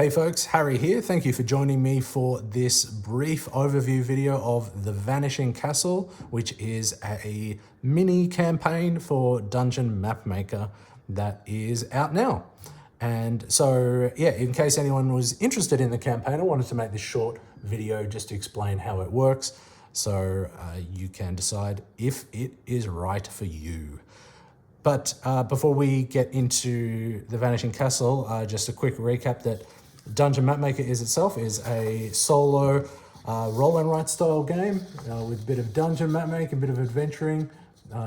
Hey folks, Harry here. Thank you for joining me for this brief overview video of the Vanishing Castle, which is a mini campaign for Dungeon Mapmaker that is out now. And so, yeah, in case anyone was interested in the campaign, I wanted to make this short video just to explain how it works so you can decide if it is right for you. But before we get into the Vanishing Castle, just a quick recap that Dungeon Mapmaker itself is a solo roll and write style game with a bit of dungeon mapmaking, a bit of adventuring.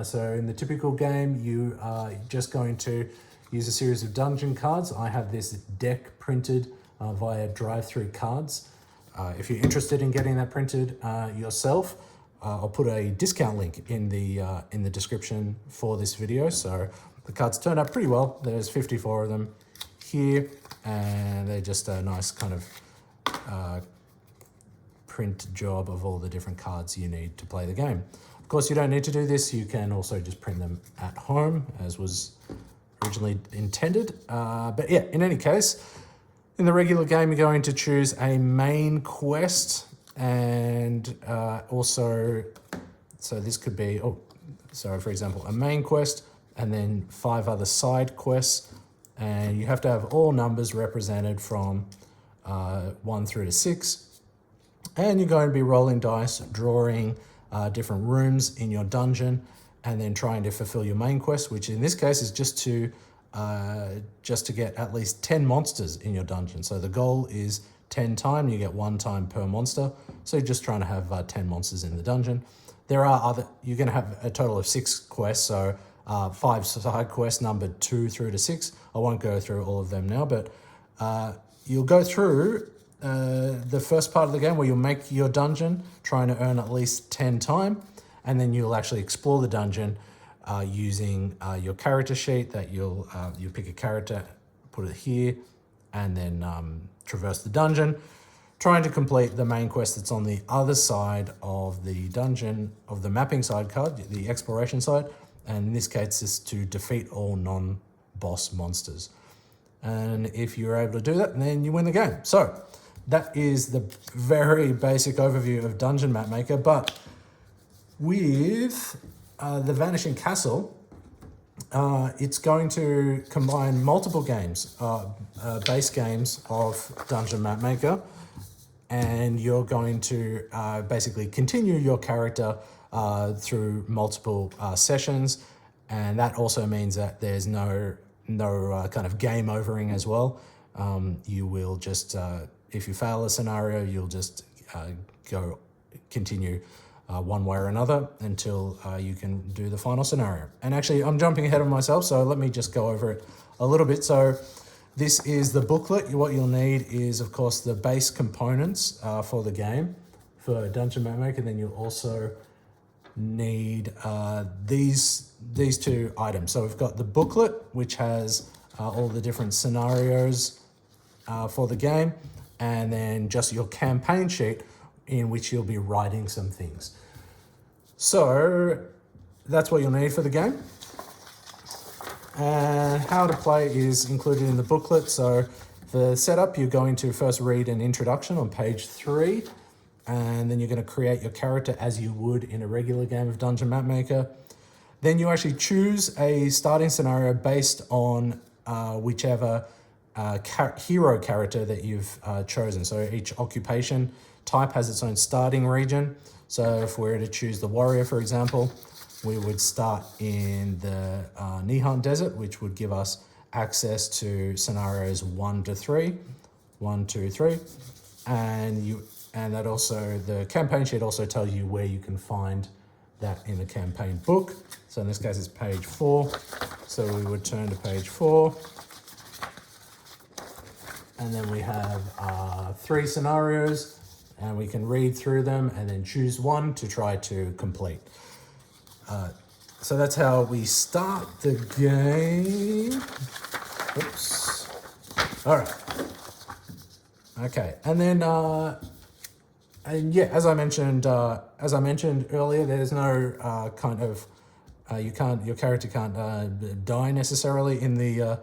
So in the typical game, you are just going to use a series of dungeon cards. I have this deck printed via drive-through cards. If you're interested in getting that printed yourself, I'll put a discount link in the description for this video. So the cards turned out pretty well. There's 54 of them here, and they're just a nice kind of print job of all the different cards you need to play the game. Of course, you don't need to do this. You can also just print them at home, as was originally intended. But yeah, in any case, in the regular game, you're going to choose a main quest, and also, so this could be, for example, a main quest and then 5 other side quests, and you have to have all numbers represented from 1 through to 6, and you're going to be rolling dice, drawing different rooms in your dungeon, and then trying to fulfill your main quest, which in this case is just to get at least 10 monsters in your dungeon. So the goal is 10 times, you get 1 time per monster. So you're just trying to have 10 monsters in the dungeon. There are you're going to have a total of 6 quests, so 5 side quests numbered 2 through to 6. I won't go through all of them now, but you'll go through the first part of the game where you'll make your dungeon, trying to earn at least 10 time, and then you'll actually explore the dungeon using your character sheet that you pick a character, put it here, and then traverse the dungeon, trying to complete the main quest that's on the other side of the dungeon, of the mapping side card, the exploration side, and in this case is to defeat all non-boss monsters. And if you're able to do that, then you win the game. So that is the very basic overview of Dungeon Mapmaker, but with the Vanishing Castle, it's going to combine multiple games, base games of Dungeon Mapmaker, and you're going to basically continue your character through multiple sessions, and that also means that there's no kind of game overing as well. You will just, if you fail a scenario, you'll just continue one way or another until you can do the final scenario. And actually, I'm jumping ahead of myself, so let me just go over it a little bit. So this is the booklet. What you'll need is, of course, the base components for the game for Dungeon Mapmaker. Then you'll also need these 2 items. So we've got the booklet, which has all the different scenarios for the game, and then just your campaign sheet in which you'll be writing some things. So that's what you'll need for the game. And how to play is included in the booklet. So for setup, you're going to first read an introduction on page 3, and then you're going to create your character as you would in a regular game of Dungeon Mapmaker. Then you actually choose a starting scenario based on whichever hero character that you've chosen. So each occupation type has its own starting region. So if we were to choose the warrior, for example, we would start in the Nihon Desert, which would give us access to scenarios 1 to 3, 1, 2, 3, and that also, the campaign sheet also tells you where you can find that in the campaign book. So in this case, it's page 4. So we would turn to page 4. And then we have 3 scenarios, and we can read through them and then choose one to try to complete. So that's how we start the game. Oops. All right. Okay, and then and yeah, as I mentioned earlier, there's no your character can't die necessarily in the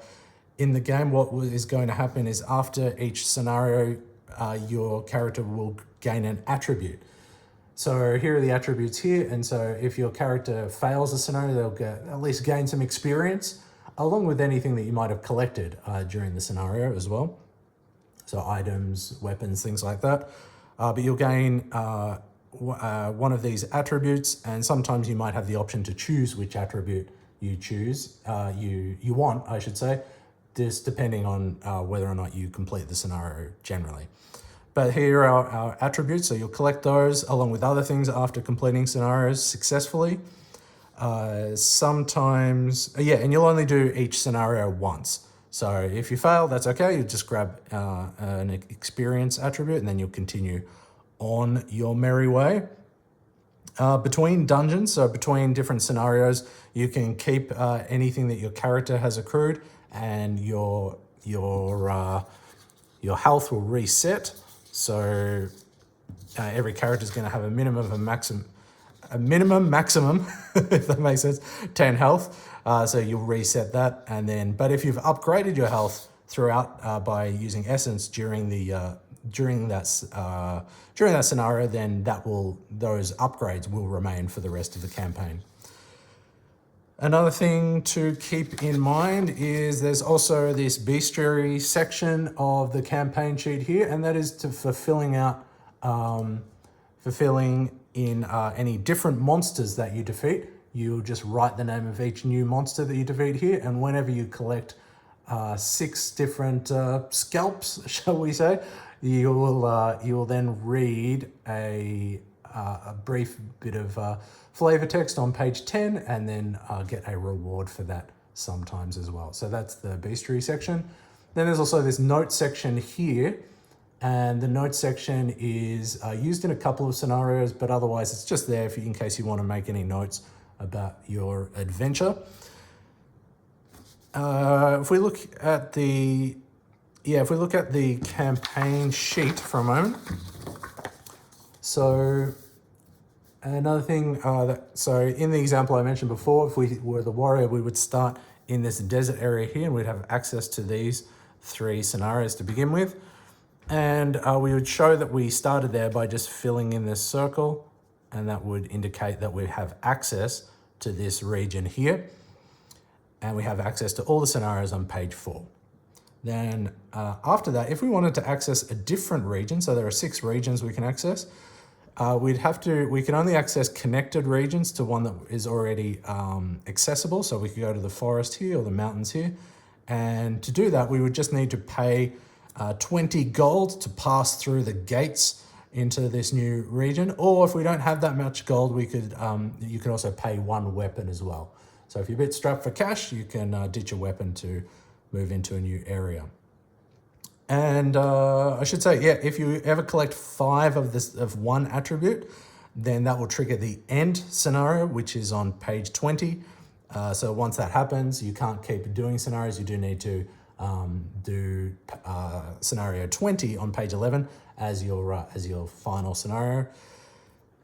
In the game, what is going to happen is after each scenario, your character will gain an attribute. So here are the attributes here, and so if your character fails a scenario, they'll at least gain some experience, along with anything that you might have collected during the scenario as well. So items, weapons, things like that. But you'll gain one of these attributes, and sometimes you might have the option to choose which attribute you you want, I should say, just depending on whether or not you complete the scenario generally. But here are our attributes, so you'll collect those along with other things after completing scenarios successfully. Sometimes, and you'll only do each scenario once. So if you fail, that's okay. You just grab an experience attribute and then you'll continue on your merry way. Between dungeons, so between different scenarios, you can keep anything that your character has accrued, and your health will reset. So every character is going to have a minimum, maximum, if that makes sense, 10 health. So you'll reset that, and then. But if you've upgraded your health throughout by using essence during that scenario, then those upgrades will remain for the rest of the campaign. Another thing to keep in mind is there's also this bestiary section of the campaign sheet here, and that is for filling in any different monsters that you defeat. You'll just write the name of each new monster that you defeat here, and whenever you collect 6 different scalps, shall we say, you will then read a brief bit of flavor text on page 10, and then get a reward for that sometimes as well. So that's the bestiary section. Then there's also this note section here, and the note section is used in a couple of scenarios, but otherwise it's just there in case you want to make any notes about your adventure. If we look at the campaign sheet for a moment. So another thing, so in the example I mentioned before, if we were the warrior, we would start in this desert area here, and we'd have access to these 3 scenarios to begin with. And we would show that we started there by just filling in this circle, and that would indicate that we have access to this region here. And we have access to all the scenarios on page 4. Then after that, if we wanted to access a different region, so there are 6 regions we can access, we can only access connected regions to one that is already accessible. So we could go to the forest here or the mountains here. And to do that, we would just need to pay 20 gold to pass through the gates into this new region. Or if we don't have that much gold, you could also pay 1 weapon as well. So if you're a bit strapped for cash, you can ditch a weapon to move into a new area. And I should say, if you ever collect 5 of one attribute, then that will trigger the end scenario, which is on page 20. So once that happens, you can't keep doing scenarios. You do need to do scenario 20 on page 11 as your final scenario.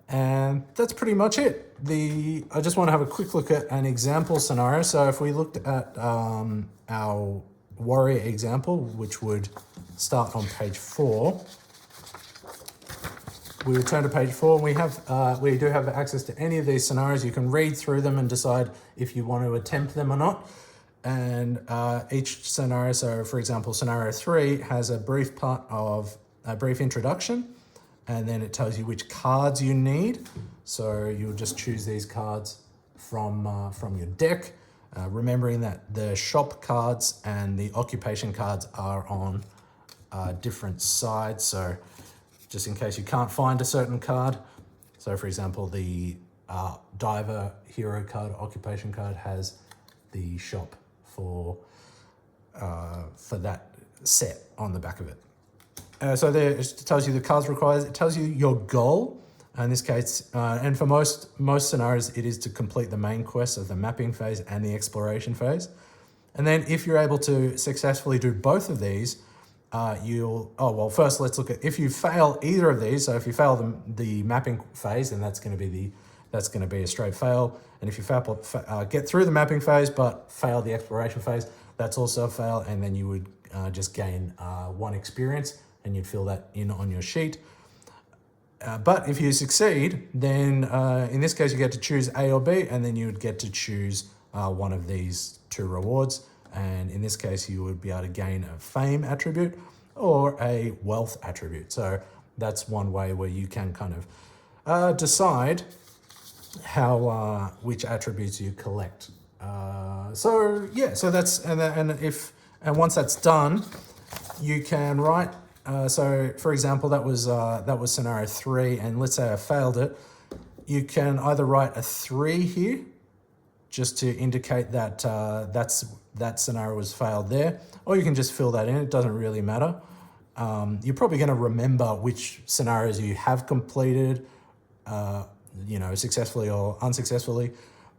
And that's pretty much it. I just want to have a quick look at an example scenario. So if we looked at our warrior example, which would start on page 4, we would turn to page 4, and we do have access to any of these scenarios. You can read through them and decide if you want to attempt them or not. And each scenario, so for example, scenario 3 has a brief introduction, and then it tells you which cards you need. So you'll just choose these cards from your deck, remembering that the shop cards and the occupation cards are on different sides. So just in case you can't find a certain card. So for example, the diver hero card, occupation card, has the shop for that set on the back of it. So there it tells you the cards required. It tells you your goal. In this case, and for most scenarios, it is to complete the main quest of the mapping phase and the exploration phase. And then if you're able to successfully do both of these, first let's look at if you fail either of these. So if you fail the mapping phase, then that's going to be a straight fail. And if you get through the mapping phase but fail the exploration phase, That's also a fail, and then you would just gain 1 experience, and you'd fill that in on your sheet. But if you succeed, then in this case you get to choose A or B, and then you would get to choose one of these 2 rewards. And in this case, you would be able to gain a fame attribute or a wealth attribute. So that's one way where you can kind of decide how which attributes you collect. So yeah, so that's and once that's done, you can write. So for example, that was scenario 3, and let's say I failed it. You can either write a 3 here, just to indicate that that scenario was failed there, or you can just fill that in. It doesn't really matter. You're probably going to remember which scenarios you have completed, successfully or unsuccessfully.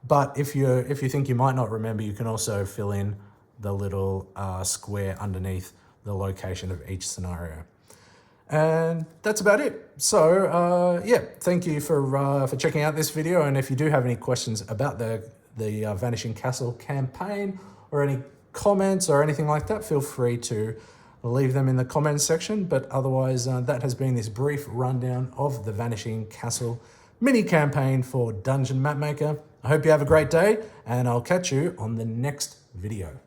But if you think you might not remember, you can also fill in the little square underneath the location of each scenario. And that's about it. So yeah, thank you for checking out this video. And if you do have any questions about the Vanishing Castle campaign, or any comments or anything like that, feel free to leave them in the comments section. But otherwise, that has been this brief rundown of the Vanishing Castle mini campaign for Dungeon Mapmaker. I hope you have a great day, and I'll catch you on the next video.